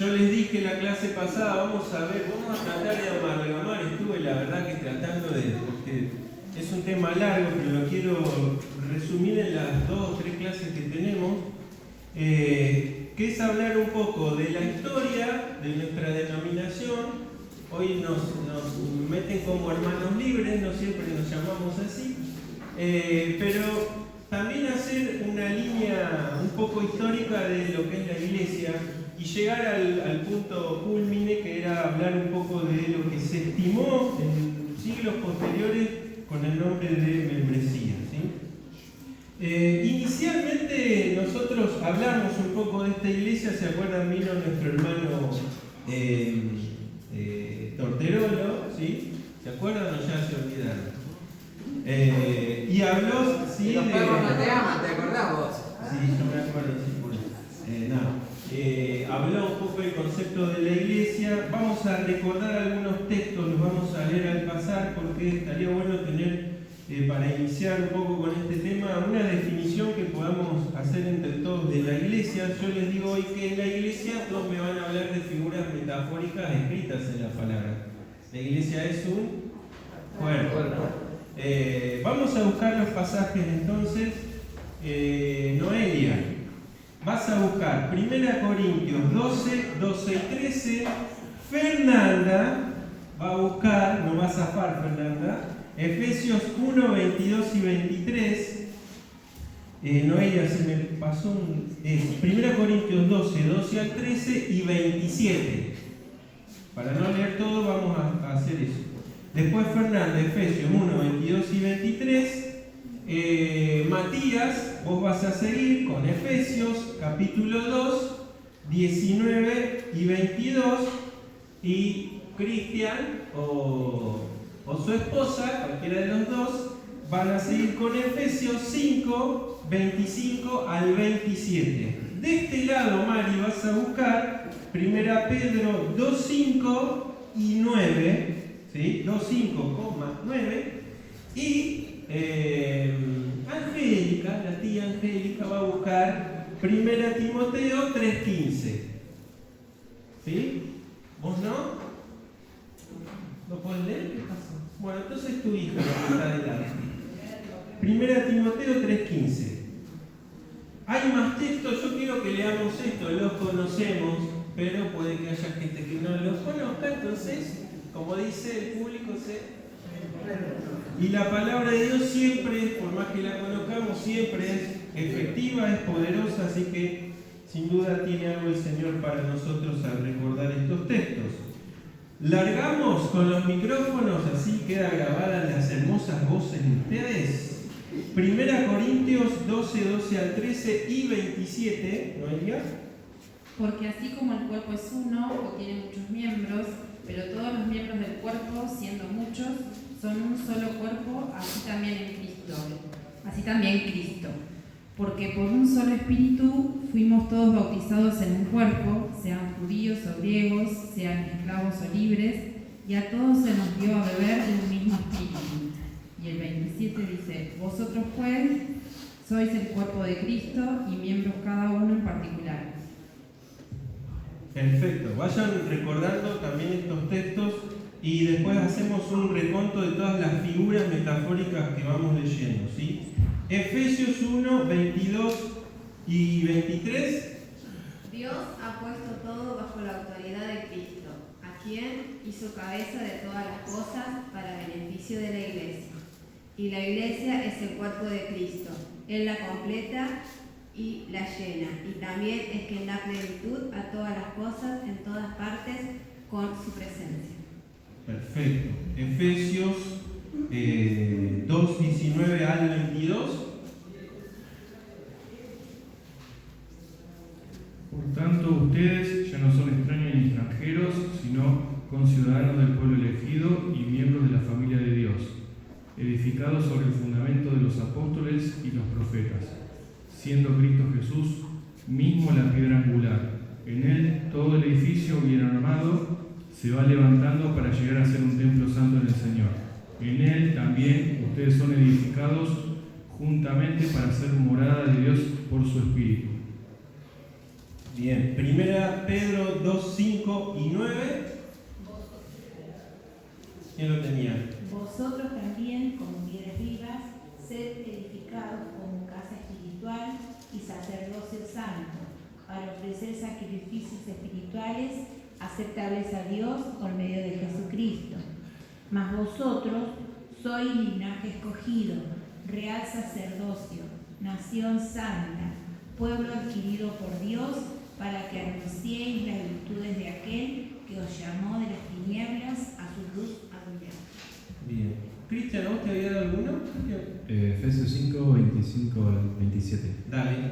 Yo les dije la clase pasada, vamos a tratar de amalgamar, estuve la verdad que tratando porque es un tema largo, pero lo quiero resumir en las 2 o 3 clases que tenemos, que es hablar un poco de la historia de nuestra denominación. Hoy nos meten como hermanos libres, no siempre nos llamamos así, pero también hacer una línea un poco histórica de lo que es la iglesia y llegar al punto culmine, que era hablar un poco de lo que se estimó en siglos posteriores con el nombre de membresía, ¿sí? Inicialmente nosotros hablamos un poco de esta iglesia, ¿se acuerdan? Vino nuestro hermano Torterolo, ¿sí? ¿Se acuerdan o ya se olvidaron? Y habló, sí, y los perros no te aman, ¿te acordás vos? Sí, yo me acuerdo, sí, habló un poco del concepto de la iglesia. Vamos a recordar algunos textos, los vamos a leer al pasar, porque estaría bueno tener, para iniciar un poco con este tema, una definición que podamos hacer entre todos de la iglesia. Yo les digo hoy que en la iglesia todos me van a hablar de figuras metafóricas escritas en la palabra. La iglesia es un cuerpo. Vamos a buscar los pasajes entonces. Noelia, vas a buscar 1 Corintios 12, 12 y 13. Fernanda va a buscar, no va a zafar Fernanda, Efesios 1, 22 y 23. Noelia, se me pasó 1 Corintios 12, 12 al 13 y 27. Para no leer todo vamos a hacer eso. Después Fernanda, Efesios 1, 22 y 23. Matías, vos vas a seguir con Efesios capítulo 2, 19 y 22. Y Cristian o su esposa, cualquiera de los dos, van a seguir con Efesios 5, 25 al 27. De este lado, Mari, vas a buscar 1 Pedro 2, 5 y 9. ¿Sí? 2.5,9. Y Angélica, la tía Angélica, va a buscar 1 Timoteo 3.15. ¿Sí? ¿Vos no? ¿Lo podés leer? ¿Qué pasa? Bueno, entonces tu hija está adelante. 1 Timoteo 3.15. Hay más textos, yo quiero que leamos esto, los conocemos, pero puede que haya gente que no los conozca, entonces, como dice el público, y la palabra de Dios siempre, por más que la conozcamos, siempre es efectiva, es poderosa, así que sin duda tiene algo el Señor para nosotros al recordar estos textos. Largamos con los micrófonos, así queda grabadas las hermosas voces de ustedes. 1 Corintios 12, 12 al 13 y 27, ¿Noelia? Porque así como el cuerpo es uno, o tiene muchos miembros, pero todos los miembros del cuerpo, siendo muchos, son un solo cuerpo, así también Cristo. Porque por un solo espíritu fuimos todos bautizados en un cuerpo, sean judíos o griegos, sean esclavos o libres, y a todos se nos dio a beber de un mismo espíritu. Y el 27 dice, vosotros pues sois el cuerpo de Cristo y miembros cada uno en particular. Perfecto, vayan recordando también estos textos y después hacemos un reconto de todas las figuras metafóricas que vamos leyendo, ¿sí? Efesios 1, 22 y 23. Dios ha puesto todo bajo la autoridad de Cristo, a quien hizo cabeza de todas las cosas para beneficio de la iglesia. Y la iglesia es el cuerpo de Cristo. Él la completa y la llena, y también es quien da plenitud a todas las cosas en todas partes con su presencia. Perfecto. Efesios 2, 19 al 22. Por tanto, ustedes ya no son extraños ni extranjeros, sino conciudadanos del pueblo elegido y miembros de la familia de Dios, edificados sobre el fundamento de los apóstoles y los profetas, siendo Cristo Jesús mismo la piedra angular. En él todo el edificio bien armado se va levantando para llegar a ser un templo santo en el Señor. En él también ustedes son edificados juntamente para ser morada de Dios por su Espíritu. Bien, primera Pedro 2, 5 y 9. ¿Quién lo tenía? Vosotros también, como piedras vivas, sed edificados como casa espiritual y sacerdocio santo, para ofrecer sacrificios espirituales aceptables a Dios por medio de Jesucristo. Mas vosotros sois linaje escogido, real sacerdocio, nación santa, pueblo adquirido por Dios, para que anunciéis las virtudes de aquel que os llamó de las tinieblas a su luz admirable. Bien. Cristian, ¿vos te había dado alguno? Efesios 5, 25 al 27. Dale.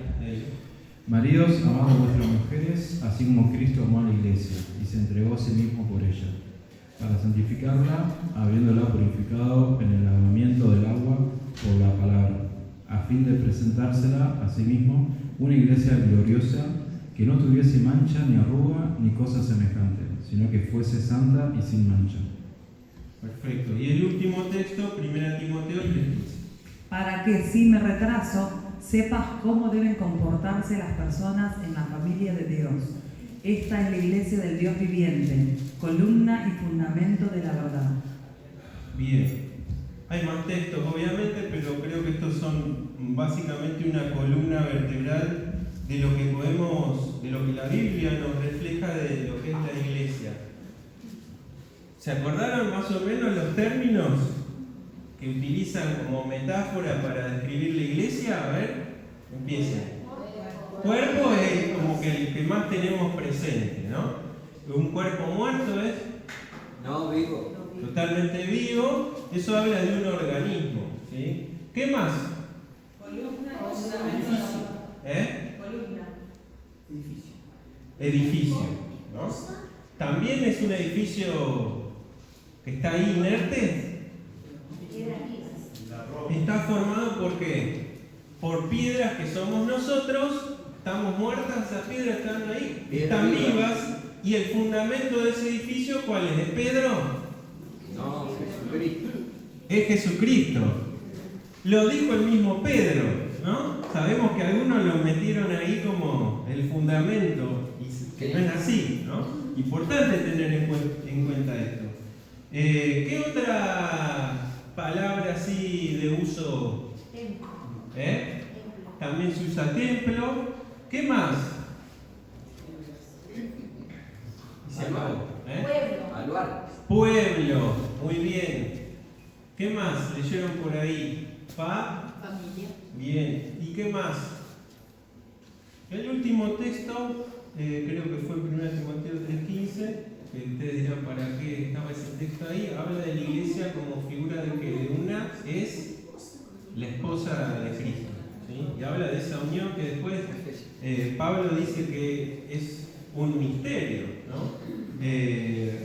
Maridos, amad a vuestras mujeres, así como Cristo amó a la iglesia y se entregó a sí mismo por ella, para santificarla, habiéndola purificado en el lavamiento del agua por la palabra, a fin de presentársela a sí mismo una iglesia gloriosa, que no tuviese mancha ni arruga ni cosa semejante, sino que fuese santa y sin mancha. Perfecto. Y el último texto, 1 Timoteo 3:15. Para que, si me retraso, sepas cómo deben comportarse las personas en la familia de Dios. Esta es la iglesia del Dios viviente, columna y fundamento de la verdad. Bien. Hay más textos, obviamente, pero creo que estos son básicamente una columna vertebral de lo que la Biblia nos refleja de lo que es la iglesia. ¿Se acordaron más o menos los términos que utilizan como metáfora para describir la iglesia? A ver, empiecen. Cuerpo es como que el que más tenemos presente, ¿no? Un cuerpo muerto es No, vivo. totalmente vivo, eso habla de un organismo, ¿sí? ¿Qué más? Edificio, ¿no? También es un edificio que está ahí inerte. Está formado ¿por qué? Por piedras que somos nosotros, estamos muertas, esas piedras están ahí, están vivas, y el fundamento de ese edificio, ¿cuál es? ¿Es Pedro? No, Jesucristo. Es Jesucristo. Lo dijo el mismo Pedro, ¿no? Sabemos que algunos lo metieron ahí como el fundamento, y no es así, ¿no? Importante tener en cuenta esto. ¿Qué otra palabra así de uso? También se usa templo. ¿Qué más? Se acabó. Pueblo. Muy bien. ¿Qué más leyeron por ahí? Familia. Bien. ¿Y qué más? El último texto, creo que fue 1 Timoteo 3:15, que ustedes dirán para qué estaba ese texto ahí, habla de la iglesia como figura de que de una es la esposa de Cristo, ¿sí? Y habla de esa unión que después Pablo dice que es un misterio, ¿no?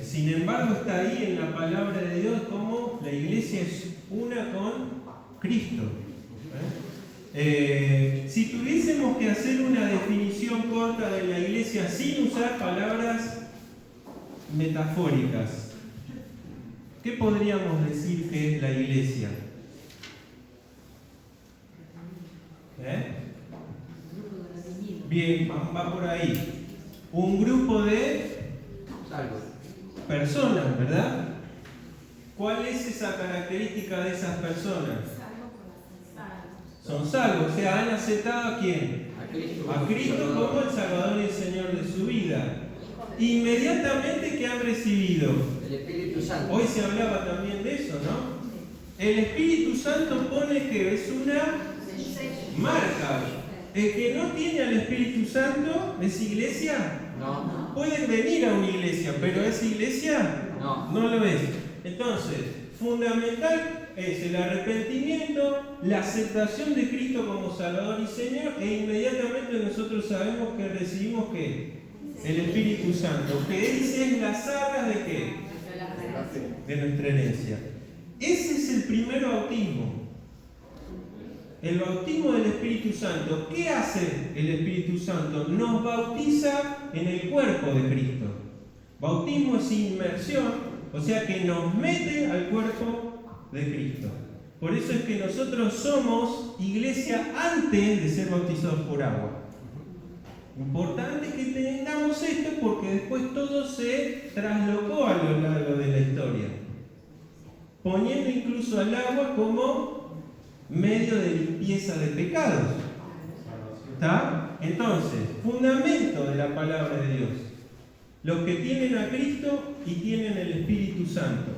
Sin embargo está ahí en la palabra de Dios como la iglesia es una con Cristo. Si tuviésemos que hacer una definición corta de la iglesia sin usar palabras metafóricas, ¿qué podríamos decir que es la iglesia? Bien, va por ahí. Un grupo de personas, ¿verdad? ¿Cuál es esa característica de esas personas? Son salvos, o sea, han aceptado ¿a quién? A Cristo como el Salvador y el Señor de su vida. Inmediatamente que han recibido. El Espíritu Santo. Hoy se hablaba también de eso, ¿no? El Espíritu Santo pone que es una marca. El que no tiene al Espíritu Santo, ¿es iglesia? No. Pueden venir a una iglesia, pero ¿es iglesia? No. No lo es. Entonces, fundamental es el arrepentimiento, la aceptación de Cristo como Salvador y Señor, e inmediatamente nosotros sabemos que recibimos ¿qué? El Espíritu Santo, que es las arras de ¿qué? De nuestra herencia. Ese es el primer bautismo. El bautismo del Espíritu Santo. ¿Qué hace el Espíritu Santo? Nos bautiza en el cuerpo de Cristo. Bautismo es inmersión, o sea que nos mete al cuerpo de Cristo. Por eso es que nosotros somos iglesia antes de ser bautizados por agua. Importante que tengamos esto porque después todo se traslocó a lo largo de la historia, poniendo incluso al agua como medio de limpieza de pecados. ¿Está? Entonces, fundamento de la palabra de Dios. Los que tienen a Cristo y tienen el Espíritu Santo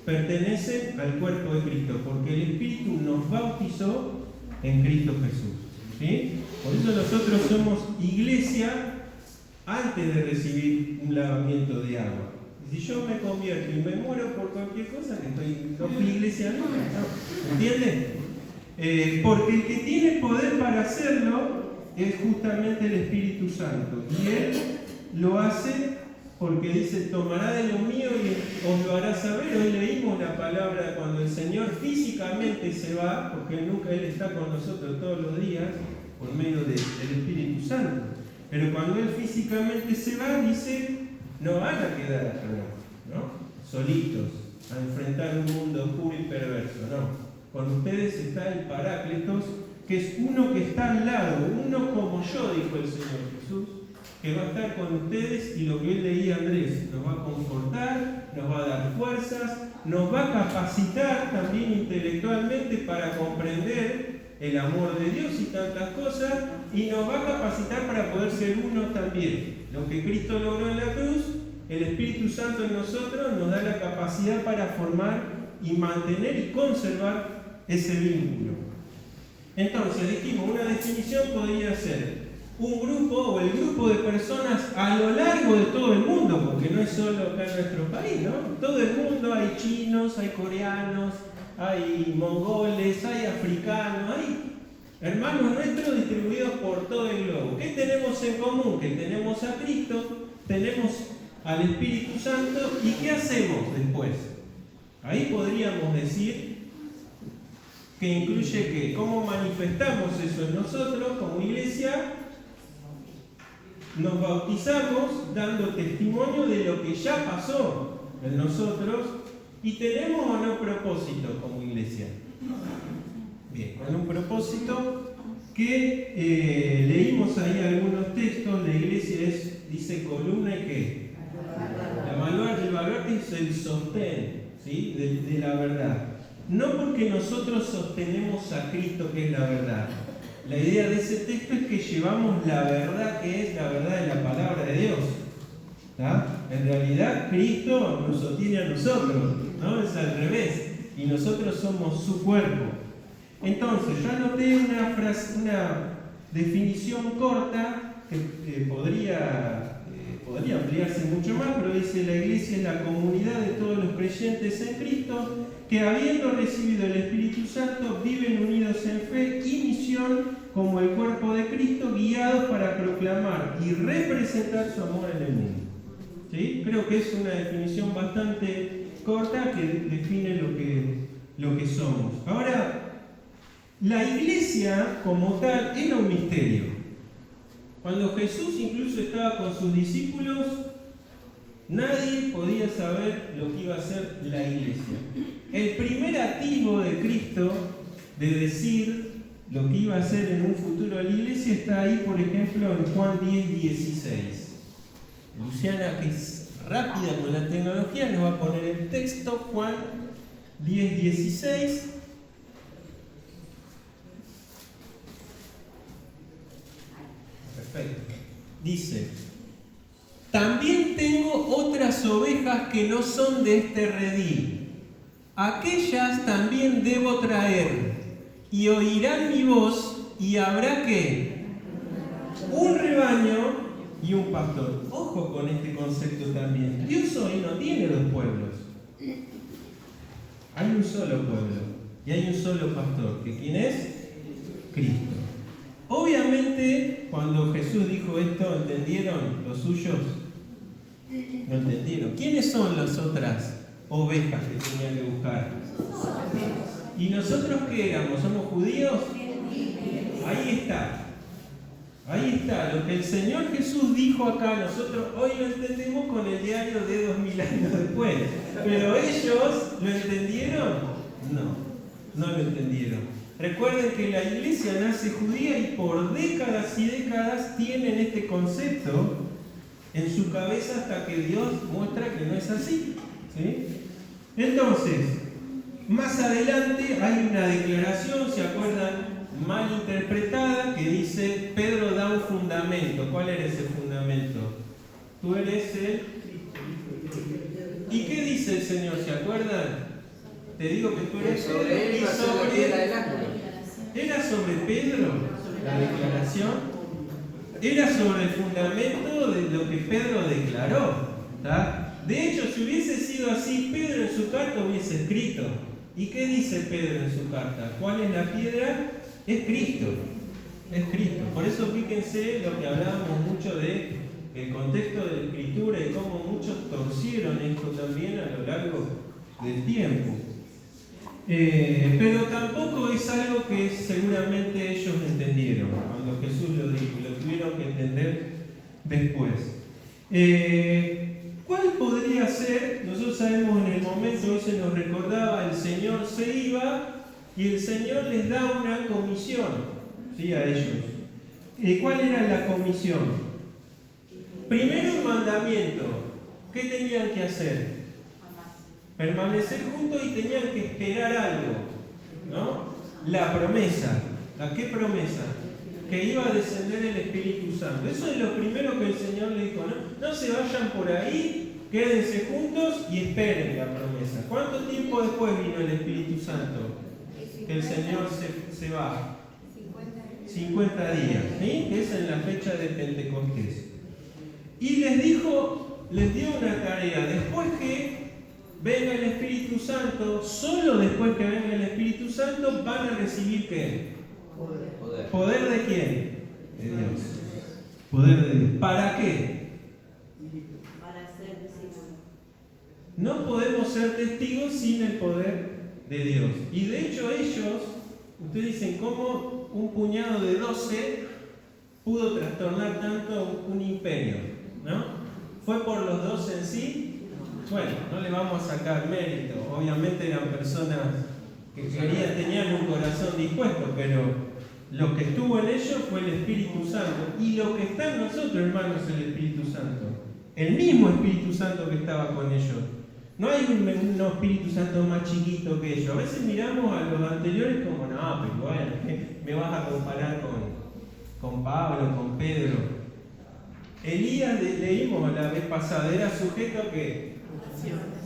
pertenecen al cuerpo de Cristo, porque el Espíritu nos bautizó en Cristo Jesús. ¿Sí? Por eso nosotros somos iglesia antes de recibir un lavamiento de agua. Si yo me convierto y me muero por cualquier cosa, no fui iglesia nunca, ¿no? ¿Entienden? Porque el que tiene poder para hacerlo es justamente el Espíritu Santo. Y Él lo hace porque dice, tomará de lo mío y os lo hará saber. Hoy leímos la palabra cuando el Señor físicamente se va, porque Él está con nosotros todos los días por medio del Espíritu Santo. Pero cuando Él físicamente se va, dice, no van a quedar acá, ¿no? Solitos, a enfrentar un mundo oscuro y perverso, no. Con ustedes está el Paráclitos, que es uno que está al lado, uno como yo, dijo el Señor Jesús, que va a estar con ustedes, y lo que él leía Andrés, nos va a confortar, nos va a dar fuerzas, nos va a capacitar también intelectualmente para comprender el amor de Dios y tantas cosas, y nos va a capacitar para poder ser uno también. Lo que Cristo logró en la cruz, el Espíritu Santo en nosotros nos da la capacidad para formar y mantener y conservar ese vínculo. Entonces, dijimos, una definición podría ser un grupo o el grupo de personas a lo largo de todo el mundo, porque no es solo acá en nuestro país, ¿no? En todo el mundo hay chinos, hay coreanos, hay mongoles, hay africanos, hay hermanos nuestros distribuidos por todo el globo. ¿Qué tenemos en común? Que tenemos a Cristo, tenemos al Espíritu Santo, ¿y qué hacemos después? Ahí podríamos decir que incluye que cómo manifestamos eso en nosotros como iglesia. Nos bautizamos dando testimonio de lo que ya pasó en nosotros, y tenemos o no propósito como iglesia. Bien, con un propósito que leímos ahí algunos textos. La iglesia dice columna y qué. El baluarte es el sostén, ¿sí? de la verdad. No porque nosotros sostenemos a Cristo, que es la verdad. La idea de ese texto es que llevamos la verdad, que es la verdad de la palabra de Dios. ¿Tá? En realidad Cristo nos sostiene a nosotros, ¿no? Es al revés, y nosotros somos su cuerpo. Entonces, yo anoté una definición corta que podría ampliarse mucho más, pero dice: la iglesia es la comunidad de todos los creyentes en Cristo que, habiendo recibido el Espíritu Santo, viven unidos en fe y misión como el cuerpo de Cristo, guiados para proclamar y representar su amor en el mundo. ¿Sí? Creo que es una definición bastante corta que define lo que somos. Ahora, la iglesia como tal era un misterio. Cuando Jesús incluso estaba con sus discípulos, nadie podía saber lo que iba a ser la iglesia. El primer atisbo de Cristo de decir lo que iba a ser en un futuro la iglesia está ahí, por ejemplo, en Juan 10:16. Luciana, que es rápida con la tecnología, nos va a poner el texto. Juan 10:16. Perfecto. Dice: también tengo otras ovejas que no son de este redil. Aquellas también debo traer, y oirán mi voz, y habrá ¿qué? Un rebaño y un pastor. Ojo con este concepto también. Dios hoy no tiene dos pueblos. Hay un solo pueblo y hay un solo pastor. ¿Que quién es? Cristo. Obviamente, cuando Jesús dijo esto, ¿entendieron los suyos? No entendieron. ¿Quiénes son las otras ovejas que tenían que buscar? ¿Y nosotros qué éramos? ¿Somos judíos? Ahí está. Ahí está. Lo que el Señor Jesús dijo acá, nosotros hoy lo entendemos con el diario de 2000 años después. Pero ellos, ¿lo entendieron? No lo entendieron. Recuerden que la iglesia nace judía y por décadas y décadas tienen este concepto en su cabeza hasta que Dios muestra que no es así. ¿Sí? Entonces, más adelante hay una declaración, ¿se acuerdan? Mal interpretada, que dice, Pedro da un fundamento. ¿Cuál era ese fundamento? Tú eres el... ¿Y qué dice el Señor? ¿Se acuerdan? Te digo que tú eres sobre Pedro él y iba a ser la piedra del ángulo. ¿Era sobre Pedro la declaración? Era sobre el fundamento de lo que Pedro declaró. ¿Tá? De hecho, si hubiese sido así, Pedro en su carta hubiese escrito. ¿Y qué dice Pedro en su carta? ¿Cuál es la piedra? Es Cristo. Es Cristo. Por eso fíjense lo que hablábamos mucho de el contexto de la Escritura y cómo muchos torcieron esto también a lo largo del tiempo. Pero tampoco es algo que seguramente ellos entendieron cuando Jesús lo dijo, lo tuvieron que entender después. ¿Cuál podría ser? Nosotros sabemos en el momento, hoy se nos recordaba, el Señor se iba y el Señor les da una comisión, ¿sí? A ellos. ¿Cuál era la comisión? Primero un mandamiento. ¿Qué tenían que hacer? Permanecer juntos y tenían que esperar algo, ¿no? La promesa. ¿La qué promesa? Que iba a descender el Espíritu Santo. Eso es lo primero que el Señor le dijo, ¿no? No se vayan por ahí, quédense juntos y esperen la promesa. ¿Cuánto tiempo después vino el Espíritu Santo? Que el Señor se va. 50 días, ¿sí? Es en la fecha de Pentecostés. Y les dijo, les dio una tarea, después que venga el Espíritu Santo, solo después que venga el Espíritu Santo van a recibir ¿qué? Poder. ¿Poder de quién? De Dios. Poder de Dios. ¿Para qué? Para ser discípulos. No podemos ser testigos sin el poder de Dios. Y de hecho ellos, ustedes dicen, ¿cómo un puñado de 12 pudo trastornar tanto un imperio? ¿No? ¿Fue por los 12 en sí? Bueno, no le vamos a sacar mérito. Obviamente eran personas que tenían un corazón dispuesto, pero lo que estuvo en ellos fue el Espíritu Santo. Y lo que está en nosotros, hermanos, es el Espíritu Santo. El mismo Espíritu Santo que estaba con ellos. No hay un Espíritu Santo más chiquito que ellos. A veces miramos a los anteriores como, no, pero bueno, me vas a comparar con Pablo, con Pedro. Elías, leímos la vez pasada, era sujeto a que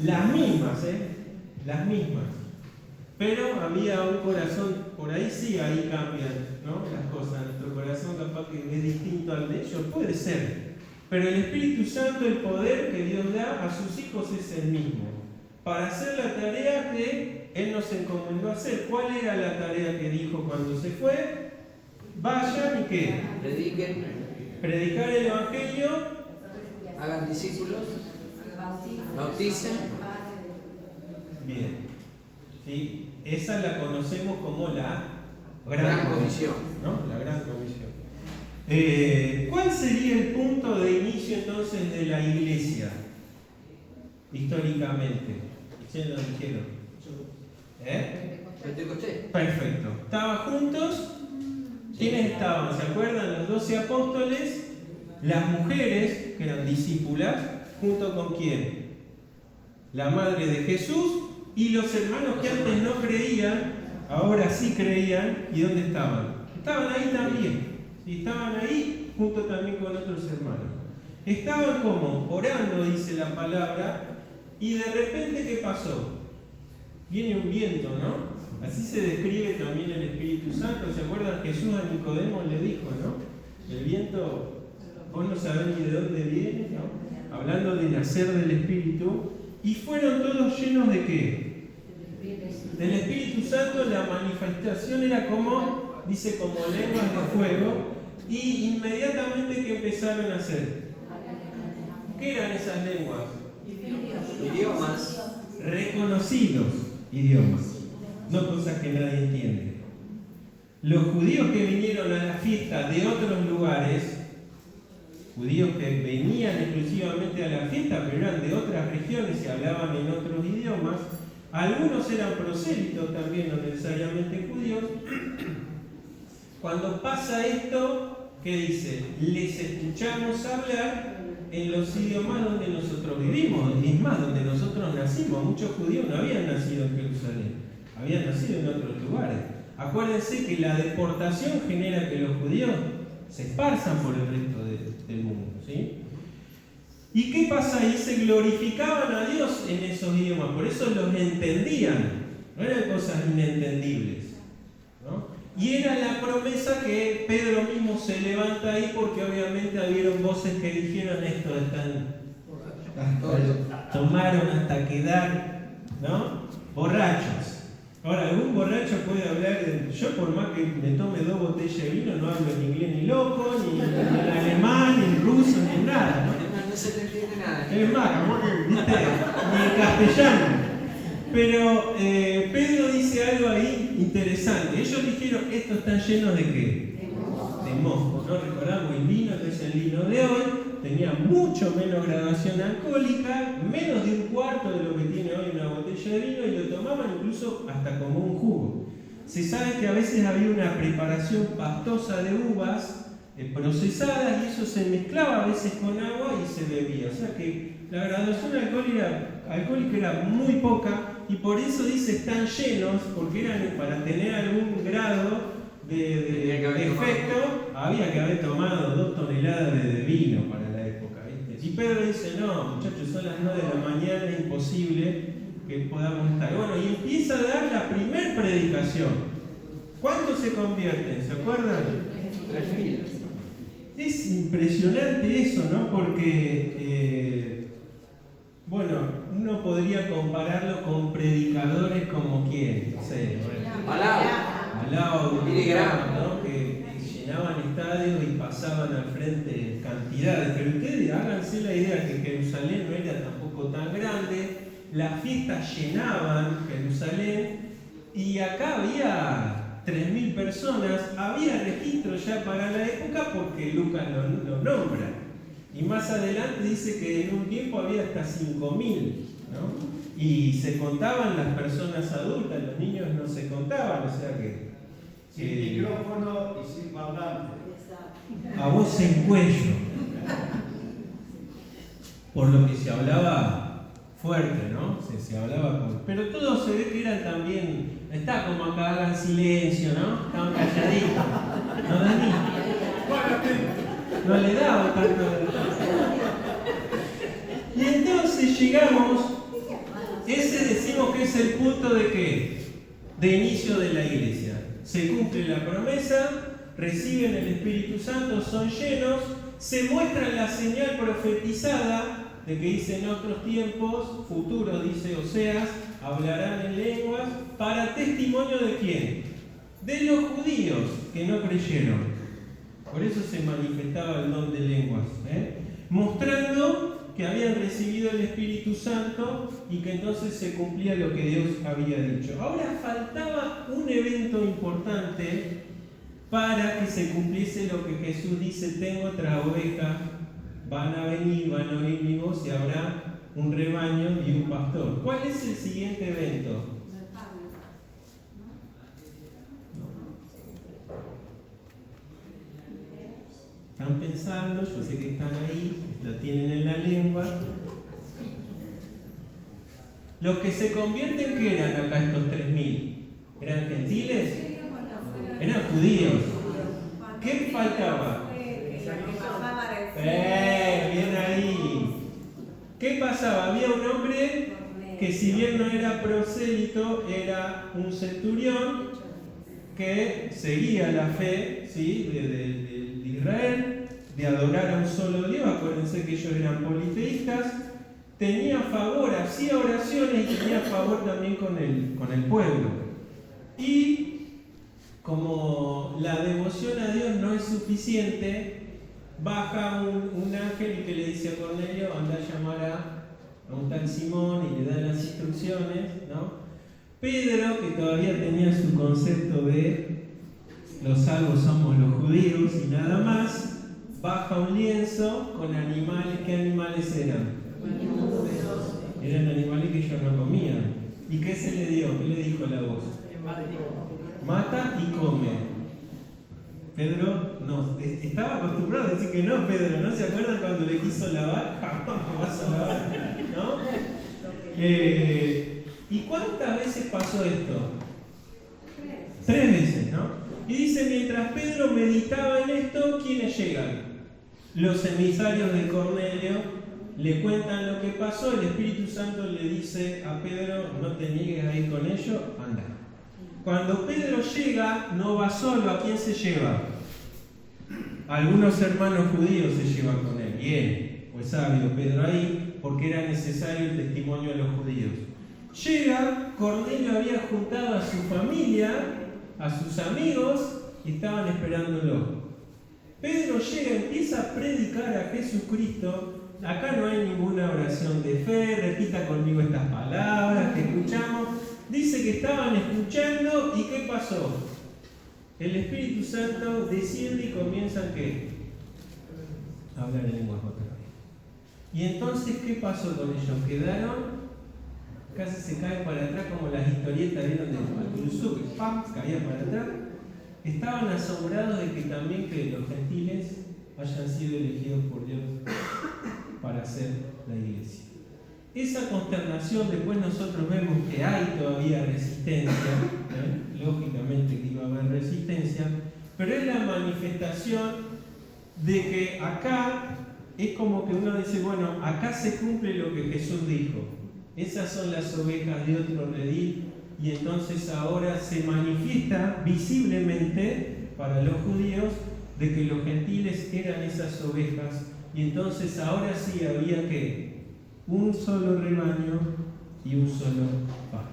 las mismas, las mismas. Pero había un corazón, por ahí sí, ahí cambian, ¿no? Las cosas. Nuestro corazón capaz que es distinto al de ellos, puede ser. Pero el Espíritu Santo, el poder que Dios da a sus hijos es el mismo. Para hacer la tarea que Él nos encomendó hacer. ¿Cuál era la tarea que dijo cuando se fue? Vayan y ¿qué? Prediquen. Predicar el Evangelio. Hagan discípulos. Bauticen. Bien. ¿Sí? Esa la conocemos como la Gran Comisión. ¿No? La Gran Comisión. ¿Cuál sería el punto de inicio entonces de la iglesia? Históricamente. ¿Quién lo dijeron? Pentecostés. Perfecto. ¿Estaban juntos? ¿Quiénes estaban? ¿Se acuerdan? Los 12 apóstoles, las mujeres, que eran discípulas, junto con quién? La madre de Jesús y los hermanos que antes no creían, ahora sí creían. ¿Y dónde estaban? Estaban ahí también. Y estaban ahí junto también con otros hermanos. Estaban como orando, dice la palabra, y de repente, ¿qué pasó? Viene un viento, ¿no? Así se describe también el Espíritu Santo. ¿Se acuerdan? Jesús a Nicodemo le dijo, ¿no? El viento, vos no sabés ni de dónde viene, ¿no? Hablando de nacer del Espíritu. Y fueron todos llenos de ¿qué? Del Espíritu Santo. La manifestación era como, dice, como lenguas de fuego. Y inmediatamente, ¿qué empezaron a hacer? ¿Qué eran esas lenguas? Idiomas. Reconocidos idiomas. No cosas que nadie entiende. Los judíos que vinieron a la fiesta de otros lugares, judíos que venían exclusivamente a la fiesta, pero eran de otras regiones y hablaban en otros idiomas, Algunos eran prosélitos también, no necesariamente judíos. Cuando pasa esto, ¿qué dice? Les escuchamos hablar en los idiomas donde nosotros vivimos, es más, donde nosotros nacimos. Muchos judíos no habían nacido en Jerusalén, habían nacido en otros lugares. Acuérdense que la deportación genera que los judíos se esparzan por el resto del mundo, ¿sí? ¿Y qué pasa ahí? Se glorificaban a Dios en esos idiomas, por eso los entendían, no eran cosas inentendibles, ¿no? Y era la promesa que Pedro mismo se levanta ahí, porque obviamente habieron voces que dijeron esto, tomaron hasta quedar, ¿no? Borrachos. Ahora, algún borracho puede hablar de... Yo, por más que me tome 2 botellas de vino, no hablo ni inglés ni loco, ni alemán, ni ruso, ni nada, ¿no? No se te entiende nada. Es más, ¿viste? Ni en castellano. Pero Pedro dice algo ahí interesante. Ellos dijeron, estos están llenos de ¿qué? De mojo. ¿No? Recordamos el vino, que es el vino de hoy, tenía mucho menos graduación alcohólica, menos de 1/4 de lo que tiene hoy una botella de vino, y lo tomaban incluso hasta como un jugo. Se sabe que a veces había una preparación pastosa de uvas procesadas, y eso se mezclaba a veces con agua y se bebía. O sea que la graduación alcohólica era muy poca, y por eso dice están llenos, porque eran para tener algún grado de efecto, había que haber tomado 2 toneladas de vino para la época, ¿viste? Y Pedro dice, no, muchachos, son las 9 de la mañana, es imposible que podamos estar. Bueno, y empieza a dar la primer predicación. ¿Cuántos se convierten? ¿Se acuerdan? 3.000. Es impresionante eso, ¿no? Porque, bueno, uno podría compararlo con predicadores como quién, no sé, Palau, ¿no? Que llenaban estadios y pasaban al frente cantidades. Pero ustedes háganse la idea que Jerusalén no era tampoco tan grande, las fiestas llenaban Jerusalén, y acá había 3.000 personas, había registro ya para la época porque Lucas lo nombra. Y más adelante dice que en un tiempo había hasta 5.000, ¿no? Y se contaban las personas adultas, los niños no se contaban, o sea que... Sin micrófono y sin parlante. A voz en cuello. Por lo que se hablaba fuerte, ¿no? Se hablaba con... Pero todo se ve que eran también... Está como acá, hagan silencio, ¿no? Estaban calladitos. ¿No, Dani? No le daba tanto... Y entonces llegamos... Ese decimos que es el punto de ¿qué? De inicio de la iglesia. Se cumple la promesa, reciben el Espíritu Santo, son llenos, se muestra la señal profetizada de que dice en otros tiempos futuros, dice Oseas, hablarán en lenguas, para testimonio de quién? De los judíos que no creyeron. Por eso se manifestaba el don de lenguas, mostrando que habían recibido el Espíritu Santo y que entonces se cumplía lo que Dios había dicho. Ahora faltaba un evento importante para que se cumpliese lo que Jesús dice: tengo otra oveja, van a oír mi voz y habrá un rebaño y un pastor. ¿Cuál es el siguiente evento? Están pensando, yo sé que están ahí, lo tienen en la lengua. Los que se convierten, ¿qué eran acá estos 3.000? ¿Eran gentiles? Eran judíos. ¿Qué faltaba? Bien ahí. ¿Qué pasaba? Había un hombre que, si bien no era prosélito, era un centurión que seguía la fe, ¿sí? de Israel, de adorar a un solo Dios. Acuérdense que ellos eran politeístas. Tenía favor, hacía oraciones y tenía favor también con el pueblo. Y como la devoción a Dios no es suficiente, baja un ángel y que le dice a Cornelio: anda a llamar a un tal Simón, y le da las instrucciones, ¿no? Pedro, que todavía tenía su concepto de los salvos somos los judíos y nada más, baja un lienzo con animales. ¿Qué animales eran? Eran animales que ellos no comían. ¿Y qué se le dio? ¿Qué le dijo la voz? Mata y come. Pedro no, estaba acostumbrado a decir que no, Pedro, ¿no se acuerdan cuando le quiso lavar? ¿Me vas a lavar? ¿No? ¿Y cuántas veces pasó esto? 3 veces, ¿no? Y dice, mientras Pedro meditaba en esto, ¿quiénes llegan? Los emisarios de Cornelio le cuentan lo que pasó, el Espíritu Santo le dice a Pedro, no te niegues a ir con ellos, anda. Cuando Pedro llega, no va solo, ¿a quién se lleva? Algunos hermanos judíos se llevan con él. Bien, pues sabio Pedro ahí, porque era necesario el testimonio de los judíos. Llega, Cornelio había juntado a su familia, a sus amigos, y estaban esperándolo. Pedro llega, empieza a predicar a Jesucristo. Acá no hay ninguna oración de fe, repita conmigo estas palabras que escuchamos. Dice que estaban escuchando y ¿qué pasó? El Espíritu Santo desciende y comienza ¿qué? A hablar en lenguas otra vez. Y entonces ¿qué pasó con ellos? Quedaron, casi se caen para atrás como las historietas vieron de Maturuzú, que ¡pam! Caían para atrás. Estaban asombrados de que también que los gentiles hayan sido elegidos por Dios para hacer la iglesia. Esa consternación, después nosotros vemos que hay todavía resistencia, lógicamente que iba a haber resistencia, pero es la manifestación de que acá es como que uno dice, bueno, acá se cumple lo que Jesús dijo, esas son las ovejas de otro redil, y entonces ahora se manifiesta visiblemente para los judíos de que los gentiles eran esas ovejas, y entonces ahora sí había que un solo rebaño y un solo pastor.